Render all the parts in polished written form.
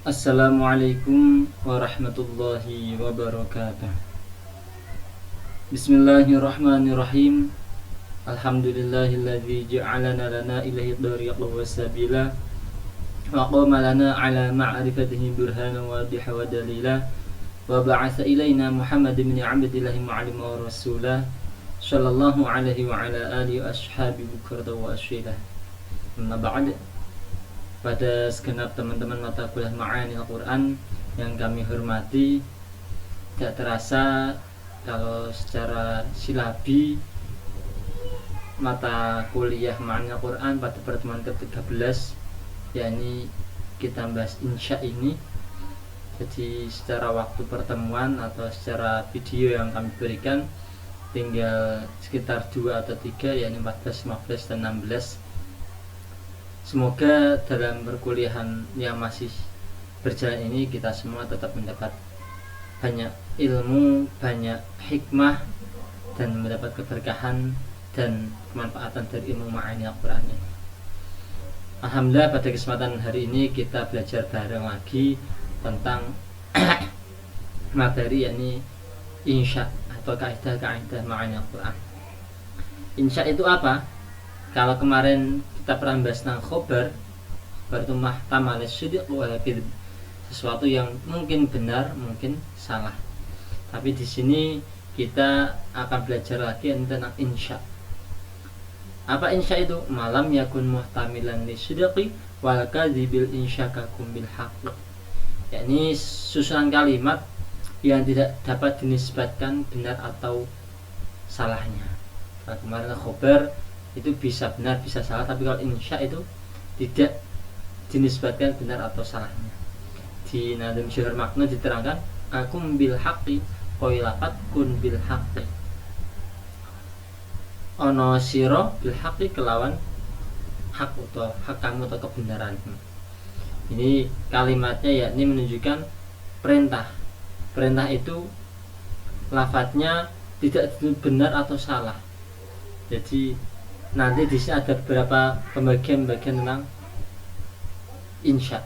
Assalamualaikum warahmatullahi wabarakatuh. Bismillahirrahmanirrahim. Alhamdulillahilladzi ja'alana lana ilahi dhariqa wasabila wa qama lana ala ma'rifatihi burhana wa diha wa dalila wa ba'atha ilaina Muhammad ibn Abdillahi mu'allima wa rasulah sallallahu alaihi wa ala alihi wa ashabi bukrata wa asyilah. Amma ba'd. Pada segenap teman-teman mata kuliah Ma'ani Al-Quran yang kami hormati, tidak terasa kalau secara silabi mata kuliah Ma'ani Al-Quran pada pertemuan ke-13, yakni kita bahas insya ini. Jadi secara waktu pertemuan atau secara video yang kami berikan tinggal sekitar 2 atau 3, yakni 14, 15, dan 16. Semoga dalam perkuliahan yang masih berjalan ini kita semua tetap mendapat banyak ilmu, banyak hikmah, dan mendapat keberkahan dan kemanfaatan dari ilmu Ma'ani Al-Quran ini. Alhamdulillah, pada kesempatan hari ini kita belajar bareng lagi tentang materi, yakni insya atau kaidah-kaidah Ma'ani Al-Quran. Insya itu apa? Kalau kemarin kita pernah bahas tentang khobar itu mahtamal as-sidq wal kadhib, sesuatu yang mungkin benar, mungkin salah. Tapi di sini kita akan belajar lagi tentang insya. Apa insya itu? Malam yakun muhtamilan lisidqi wal kadhibil insyakakum bil haqq. Yakni susunan kalimat yang tidak dapat dinisbatkan benar atau salahnya. Kalau kemarin khobar itu bisa benar bisa salah, tapi kalau insya itu tidak dinisbatkan benar atau salahnya. Di Nadhim Syuhur Makna diterangkan akum bil haqqi qoilapat kun bil haqqi, ono siro bil haqqi kelawan hak atau hak kamu atau kebenaran. Ini kalimatnya yakni menunjukkan perintah. Perintah itu lafadznya tidak benar atau salah. Jadi nanti di sini ada beberapa pembagian-pembagian tentang insya.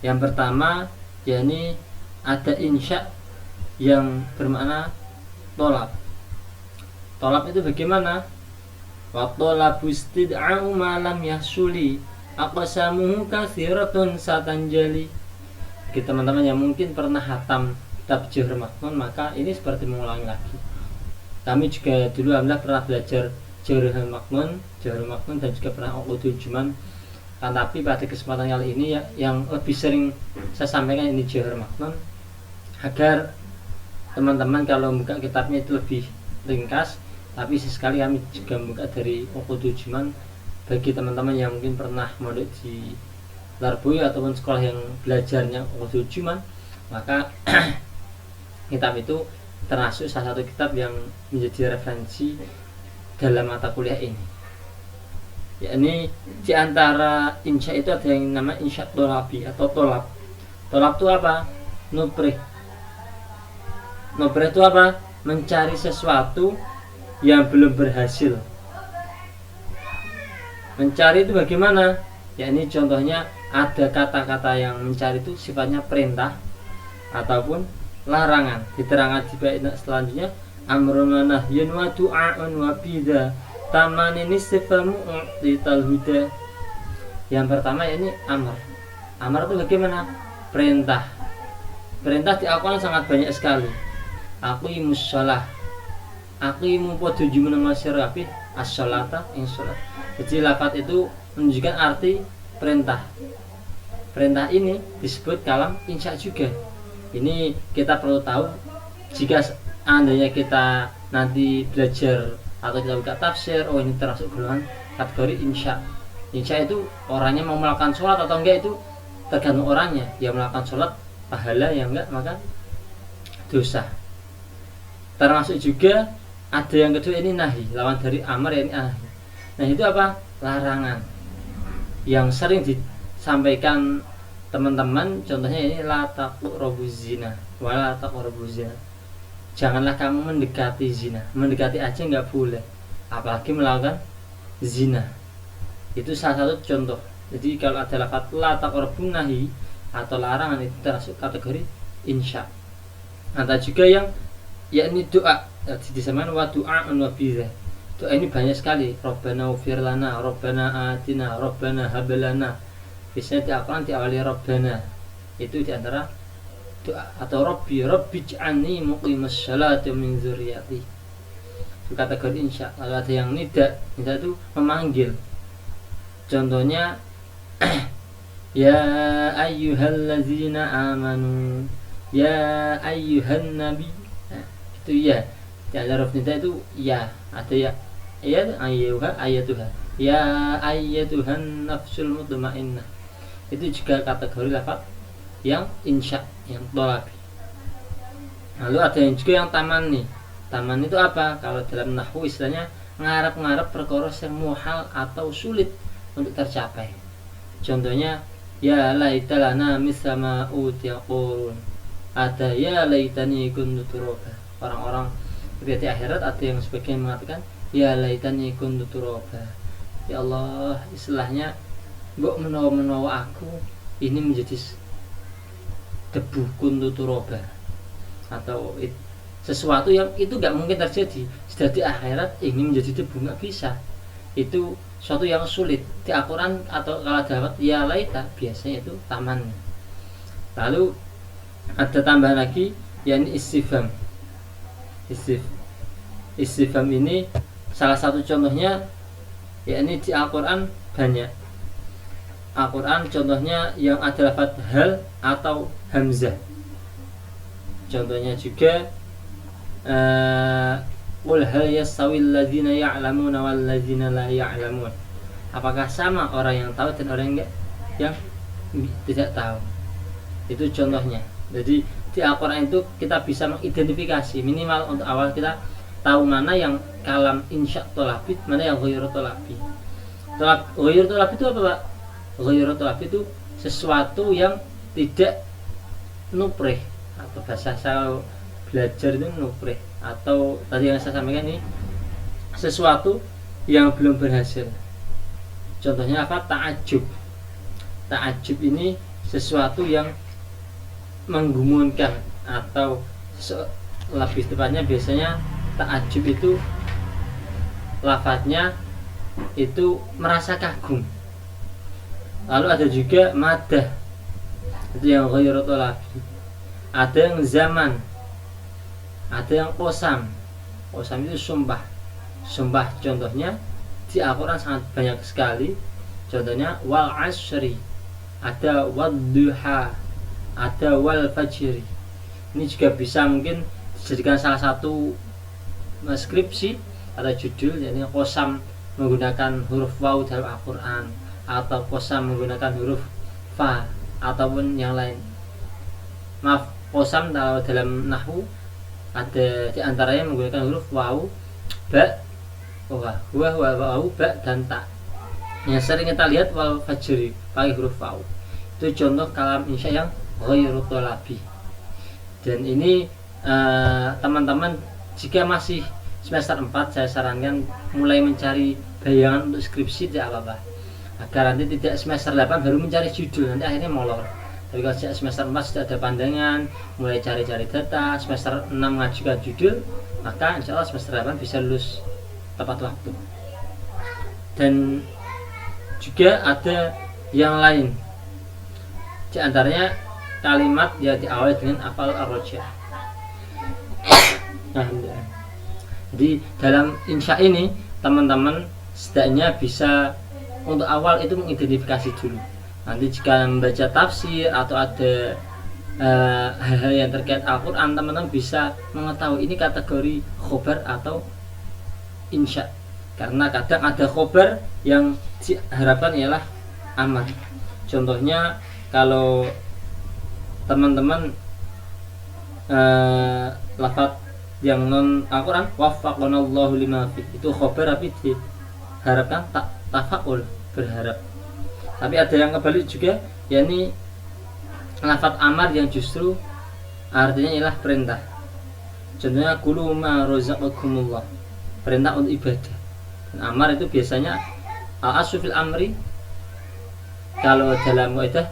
Yang pertama, yakni ada insya yang bermakna tolab. Tolab itu bagaimana? Wa tolabu istid'a'u ma lam yahsuli aqsamuhu katsiratun satanjali. Bagi teman-teman yang mungkin pernah hatam kitab Jawahir Maknun, maka ini seperti mengulangi lagi. Kami juga dulu alhamdulillah pernah belajar Jawahir Maknun dan juga pernah Uqudul Juman. Tapi pada kesempatan kali ini yang lebih sering saya sampaikan ini Jawahir Maknun, agar teman-teman kalau buka kitabnya itu lebih ringkas. Tapi sesekali kami juga buka dari Uqudul Juman bagi teman-teman yang mungkin pernah mondok di Larboy ataupun sekolah yang belajarnya Uqudul Juman, maka kitab itu termasuk salah satu kitab yang menjadi referensi dalam mata kuliah ini. Yakni di antara insya itu ada yang nama insya tolabi atau tolab. Tolab itu apa? Nubrih. Nubrih itu apa? Mencari sesuatu yang belum berhasil. Mencari itu bagaimana? Yakni contohnya ada kata-kata yang mencari itu sifatnya perintah ataupun larangan. Diterangkan di bait selanjutnya, amrun wa nahyun wa du'a'un wa bidha tamanin istifamu u'tital huda. Yang pertama ini amr. Amr itu bagaimana? Perintah. Perintah dilakukan sangat banyak sekali. Aqimus shalah. Aqimu poduju menengah sirafi as-sholata insyalah. Jadi lafaz itu menunjukkan arti perintah. Perintah ini disebut kalam insya juga. Ini kita perlu tahu jika andainya kita nanti belajar atau kita buka tafsir, oh ini termasuk golongan kategori insya. Insya itu orangnya mau melakukan sholat atau enggak itu tergantung orangnya. Yang melakukan sholat pahala, yang enggak maka dosa. Termasuk juga ada yang kedua ini nahi, lawan dari amar ini nahi. Nah itu apa? Larangan. Yang sering disampaikan teman-teman, contohnya ini la taqrabuz zina wa la taqrabuz zina. Janganlah kamu mendekati zina. Mendekati aja nggak boleh, apalagi melakukan zina. Itu salah satu contoh. Jadi kalau ada lafaz la taqrabun nahi, atau larangan itu termasuk kategori insya. Ada juga yang yakni doa, disamakan wa du'a'un wa biza. Doa ini banyak sekali, Rabbana ufir lana, Rabbana atina, Rabbana hablana. Biasanya di Al-Quran diawali Rabbana, itu diantara doa. Atau Rabbi ij'alni muqimas sholati min dzurriyyati, itu kategori insya. Lalu ada yang nida itu memanggil, contohnya ya ayyuhallazina amanu, ya ayyuhan nabi. Nah, itu ya. Di antara huruf nida itu ya, ada ya ayyatuha, ya ayyatuhan nafsul mutmainnah. Itu juga kategori lafaz yang insya, yang thalabi. Lalu ada yang juga yang tamanni. Taman itu apa? Kalau dalam nahwu istilahnya ngarep-ngarep perkara yang muhal atau sulit untuk tercapai. Contohnya ya laita lana misla ma utiya qurun. Ada ya laitani kuntu turaba. Orang-orang di akhirat ada yang sebagian mengatakan ya laitani kuntu turaba. Ya Allah, istilahnya mbok menawa aku ini menjadi debu, kuntu turaba. Atau sesuatu yang itu gak mungkin terjadi. Sudah di akhirat ini menjadi debu, gak bisa. Itu suatu yang sulit. Di Al-Quran atau kalau dapat ya laita biasanya itu taman. Lalu ada tambahan lagi yakni istifham. Istifham ini salah satu contohnya yakni di Al-Quran banyak. Al-Quran contohnya yang ada lafaz hal atau hamzah. Contohnya juga qul hal yastawil ladzina ya'lamuna wal ladzina la ya'lamun. Apakah sama orang yang tahu dan orang yang tidak tahu? Itu contohnya. Jadi di Al-Quran itu kita bisa mengidentifikasi, minimal untuk awal kita tahu mana yang kalam insya thalabi, mana yang ghairu thalabi. Ghairu thalabi itu apa, Pak? Ghairu thalabi itu sesuatu yang tidak nuprih, atau bahasa saya belajar itu nuprih, atau tadi yang saya sampaikan ini sesuatu yang belum berhasil. Contohnya apa? Ta'ajub. Ta'ajub ini sesuatu yang menggumunkan, atau lebih tepatnya biasanya ta'ajub itu lafadznya itu merasa kagum. Lalu ada juga madah, itu yang ghairu thalabi. Ada yang zaman, ada yang qasam. Qasam itu sumpah. Sumpah contohnya di Al-Quran sangat banyak sekali. Contohnya wal asri, ada wadduha, ada wal fajri. Ini juga bisa mungkin dijadikan salah satu skripsi atau judul, yakni qasam menggunakan huruf waw dalam Al-Quran, atau qasam menggunakan huruf fa, ataupun yang lain. Maaf, qasam kalau dalam nahwu ada diantaranya menggunakan huruf waw, ba, waw, ba dan ta. Yang sering kita lihat wal fajri pakai huruf waw. Itu contoh kalam insya yang ghairu thalabi. Dan ini teman-teman jika masih semester 4, saya sarankan mulai mencari bayangan untuk skripsi tidak apa-apa, agar nanti tidak semester 8 baru mencari judul, nanti akhirnya molor. Tapi kalau semester 4 sudah ada pandangan, mulai cari-cari data, semester 6 mengajukan judul, maka insya Allah semester 8 bisa lulus tepat waktu. Dan juga ada yang lain, di antaranya kalimat yang diawali dengan afal ar-raja. Nah, jadi dalam insya ini teman-teman setidaknya bisa untuk awal itu mengidentifikasi dulu. Nanti jika membaca tafsir atau ada hal-hal yang terkait Al-Quran, teman-teman bisa mengetahui ini kategori khobar atau insya. Karena kadang ada khobar yang diharapkan ialah aman. Contohnya kalau teman-teman lafaz yang non Al-Quran waffaqanallahu lima fi, itu khobar tapi diharapkan tafakul, berharap. Tapi ada yang kebalik juga, yakni lafaz amar yang justru artinya ialah perintah. Contohnya kulu ma razaqakumullah, perintah untuk ibadah. Dan amar itu biasanya al-aslu fil amri, kalau dalam kaidah